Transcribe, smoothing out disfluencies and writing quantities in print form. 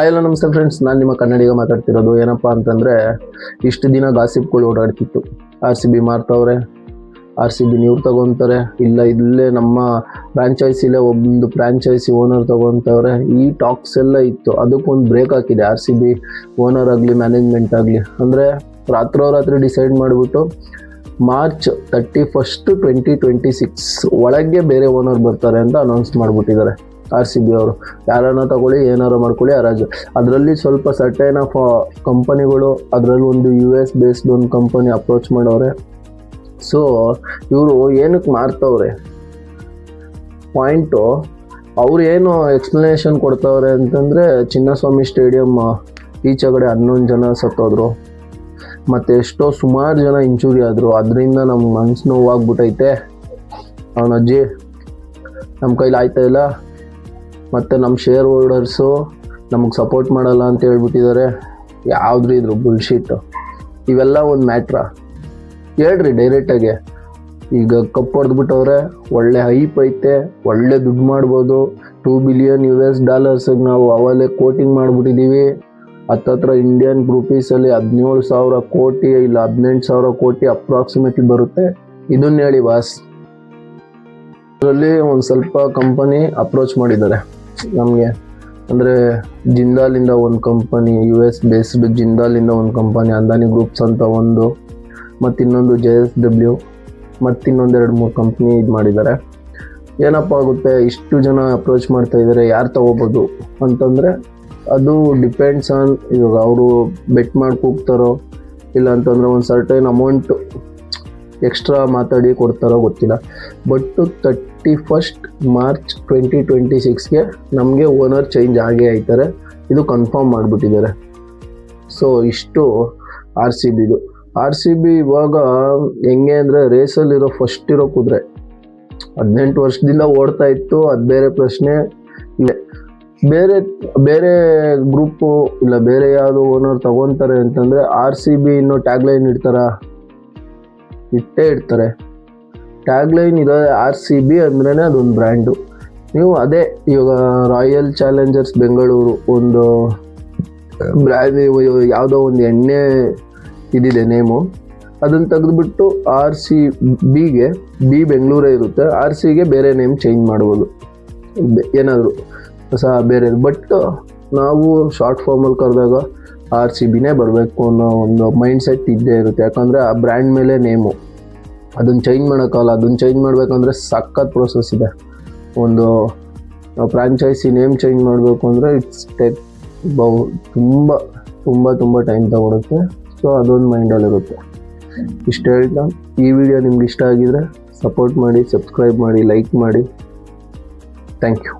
Hi hello ನಮಸ್ತೆ friends, ನಾನು ನಿಮ್ಮ ಕನ್ನಡಿಗ ಮಾತಾಡ್ತಿರೋದು. ಏನಪ್ಪ ಅಂತಂದರೆ, ಇಷ್ಟು ದಿನ ಗಾಸಿಪ್ಗಳು ಓಡಾಡ್ತಿತ್ತು. RCB ಮಾರ್ತವ್ರೆ, RCB ಇವ್ರು ತಗೊತಾರೆ, ಇಲ್ಲ ಇಲ್ಲೇ ನಮ್ಮ ಫ್ರಾಂಚೈಸಿಲೇ ಒಂದು ಫ್ರಾಂಚೈಸಿ ಓನರ್ ತಗೊತವ್ರೆ, ಈ ಟಾಕ್ಸ್ ಎಲ್ಲ ಇತ್ತು. ಅದಕ್ಕೊಂದು ಬ್ರೇಕ್ ಹಾಕಿದೆ RCB ಓನರ್ ಆಗಲಿ ಮ್ಯಾನೇಜ್ಮೆಂಟ್ ಆಗಲಿ. ಅಂದರೆ ರಾತ್ರೋರಾತ್ರಿ ಡಿಸೈಡ್ ಮಾಡಿಬಿಟ್ಟು ಮಾರ್ಚ್ 31, 2026 ಒಳಗೆ ಬೇರೆ ಓನರ್ ಬರ್ತಾರೆ ಅಂತ ಅನೌನ್ಸ್ ಮಾಡಿಬಿಟ್ಟಿದ್ದಾರೆ RCB ಅವರು. ಯಾರನ್ನ ತಗೊಳ್ಳಿ, ಏನಾರು ಮಾಡ್ಕೊಳ್ಳಿ ಹರಾಜು. ಅದರಲ್ಲಿ ಸ್ವಲ್ಪ ಸರ್ಟೈನ್ ಆಫ್ ಕಂಪನಿಗಳು, ಅದರಲ್ಲಿ ಒಂದು US ಬೇಸ್ಡ್ ಒಂದು ಕಂಪನಿ ಅಪ್ರೋಚ್ ಮಾಡವ್ರೆ. ಸೊ ಇವರು ಏನಕ್ಕೆ ಮಾರ್ತವ್ರೆ ಪಾಯಿಂಟು, ಅವ್ರು ಏನು ಎಕ್ಸ್ಪ್ಲನೇಷನ್ ಕೊಡ್ತವ್ರೆ ಅಂತಂದರೆ, ಚಿನ್ನಸ್ವಾಮಿ ಸ್ಟೇಡಿಯಂ ಈಚೆಗಡೆ 11 ಜನ ಸತ್ತೋದ್ರು, ಮತ್ತು ಎಷ್ಟೋ ಸುಮಾರು ಜನ ಇಂಜುರಿ ಆದರು. ಅದರಿಂದ ನಮ್ಗೆ ಮನ್ಸು ನೋವಾಗ್ಬಿಟ್ಟೈತೆ. ಅವನ ಅಜ್ಜಿ ನಮ್ಮ ಕೈಲಿ ಆಯ್ತಾ ಇಲ್ಲ, ಮತ್ತು ನಮ್ಮ ಶೇರ್ ಹೋಲ್ಡರ್ಸು ನಮಗೆ ಸಪೋರ್ಟ್ ಮಾಡಲ್ಲ ಅಂತ ಹೇಳ್ಬಿಟ್ಟಿದ್ದಾರೆ. ಯಾವುದ್ರಿ ಇದ್ರು ಬುಲ್ಶೀಟ್. ಇವೆಲ್ಲ ಒಂದು ಮ್ಯಾಟ್ರಾ? ಹೇಳ್ರಿ ಡೈರೆಕ್ಟಾಗಿ. ಈಗ ಕಪ್ ಹೊಡೆದ್ಬಿಟ್ಟವ್ರೆ, ಒಳ್ಳೆ ಹೈಪ್ ಐತೆ, ಒಳ್ಳೆ ದುಡ್ಡು ಮಾಡ್ಬೋದು. $2 ಬಿಲಿಯನ್ ನಾವು ಅವಲೇ ಕೋಟಿಂಗ್ ಮಾಡಿಬಿಟ್ಟಿದ್ದೀವಿ. ಹತ್ತತ್ರ ಇಂಡಿಯನ್ ರುಪೀಸಲ್ಲಿ 17,000 ಕೋಟಿ ಇಲ್ಲ 18,000 ಕೋಟಿ ಅಪ್ರಾಕ್ಸಿಮೇಟ್ಲಿ ಬರುತ್ತೆ. ಇದನ್ನ ಹೇಳಿ ಬಾಸ್. ಅದರಲ್ಲಿ ಒಂದು ಸ್ವಲ್ಪ ಕಂಪನಿ ಅಪ್ರೋಚ್ ಮಾಡಿದ್ದಾರೆ ನಮಗೆ. ಅಂದರೆ ಜಿಂದಾಲಿಂದ ಒಂದು ಕಂಪನಿ, US ಬೇಸ್ಡ್ ಜಿಂದಾಲಿಂದ ಒಂದು ಕಂಪನಿ, ಅಂದಾನಿ ಗ್ರೂಪ್ಸ್ ಅಂತ ಒಂದು, ಮತ್ತು ಇನ್ನೊಂದು JSW, ಮತ್ತು ಇನ್ನೊಂದು 2-3 ಕಂಪ್ನಿ ಇದು ಮಾಡಿದ್ದಾರೆ. ಏನಪ್ಪ ಆಗುತ್ತೆ, ಇಷ್ಟು ಜನ ಅಪ್ರೋಚ್ ಮಾಡ್ತಾ ಇದ್ದಾರೆ, ಯಾರು ತಗೋಬೋದು ಅಂತಂದರೆ ಅದು ಡಿಪೆಂಡ್ಸ್ ಆನ್, ಇವಾಗ ಅವರು ಬೆಟ್ ಮಾಡಿ ಕೂಗ್ತಾರೋ ಇಲ್ಲ ಅಂತಂದರೆ ಒಂದು ಸರ್ಟೈನ್ ಅಮೌಂಟು ಎಕ್ಸ್ಟ್ರಾ ಮಾತಾಡಿ ಕೊಡ್ತಾರೋ ಗೊತ್ತಿಲ್ಲ. ಬಟ್ 31 ಮಾರ್ಚ್ 2026ಗೆ ನಮಗೆ ಓನರ್ ಚೇಂಜ್ ಆಗೇ ಆಯ್ತಾರೆ, ಇದು ಕನ್ಫರ್ಮ್ ಮಾಡಿಬಿಟ್ಟಿದ್ದಾರೆ. ಸೊ ಇಷ್ಟು RCBದು. RCB ಇವಾಗ ಹೆಂಗೆ ಅಂದರೆ, ರೇಸಲ್ಲಿರೋ ಫಸ್ಟ್ ಇರೋ ಕುದುರೆ. 18 ವರ್ಷದಿಂದ ಓಡ್ತಾ ಇತ್ತು, ಅದು ಬೇರೆ ಪ್ರಶ್ನೆ. ಇಲ್ಲ ಬೇರೆ ಗ್ರೂಪು ಇಲ್ಲ ಬೇರೆ ಯಾವುದೋ ಓನರ್ ತಗೊತಾರೆ ಅಂತಂದರೆ RCB ಇನ್ನೂ ಟ್ಯಾಗ್ಲೈನ್ ಇಟ್ಟೇ ಇಡ್ತಾರೆ. ಟ್ಯಾಗ್ಲೈನ್ ಇರೋದು RCB ಅಂದ್ರೇ ಅದೊಂದು ಬ್ರ್ಯಾಂಡು. ನೀವು ಅದೇ ಇವಾಗ ರಾಯಲ್ ಚಾಲೆಂಜರ್ಸ್ ಬೆಂಗಳೂರು ಒಂದು ಬ್ರ್ಯಾಂಡ್, ಯಾವುದೋ ಒಂದು ಎಣ್ಣೆ ಇದಿದೆ ನೇಮು, ಅದನ್ನು ತೆಗೆದುಬಿಟ್ಟು RCBಗೆ ಬೆಂಗಳೂರೇ ಇರುತ್ತೆ, RCಗೆ ಬೇರೆ ನೇಮ್ ಚೇಂಜ್ ಮಾಡ್ಬೋದು ಏನಾದರೂ ಹೊಸ ಬೇರೆ. ಬಟ್ ನಾವು ಶಾರ್ಟ್ ಫಾರ್ಮಲ್ಲಿ ಕರೆದಾಗ RCBನೇ ಬರಬೇಕು ಅನ್ನೋ ಒಂದು ಮೈಂಡ್ ಸೆಟ್ ಇದ್ದೇ ಇರುತ್ತೆ. ಯಾಕಂದರೆ ಆ ಬ್ರ್ಯಾಂಡ್ ಮೇಲೆ ನೇಮು, ಅದನ್ನು ಚೇಂಜ್ ಮಾಡೋಕ್ಕಲ್ಲ. ಅದನ್ನು ಚೇಂಜ್ ಮಾಡಬೇಕಂದ್ರೆ ಸಖತ್ ಪ್ರೋಸೆಸ್ ಇದೆ. ಒಂದು ಫ್ರಾಂಚೈಸಿ ನೇಮ್ ಚೇಂಜ್ ಮಾಡಬೇಕು ಅಂದರೆ ಇಟ್ಸ್ ಟೇಕ್ ತುಂಬ ಟೈಮ್ ತಗೊಳುತ್ತೆ. ಸೊ ಅದೊಂದು ಮೈಂಡಲ್ಲಿರುತ್ತೆ. ಇಷ್ಟು ಹೇಳ್ತಾ, ಈ ವಿಡಿಯೋ ನಿಮ್ಗೆ ಇಷ್ಟ ಆಗಿದರೆ ಸಪೋರ್ಟ್ ಮಾಡಿ, ಸಬ್ಸ್ಕ್ರೈಬ್ ಮಾಡಿ, ಲೈಕ್ ಮಾಡಿ. Thank you.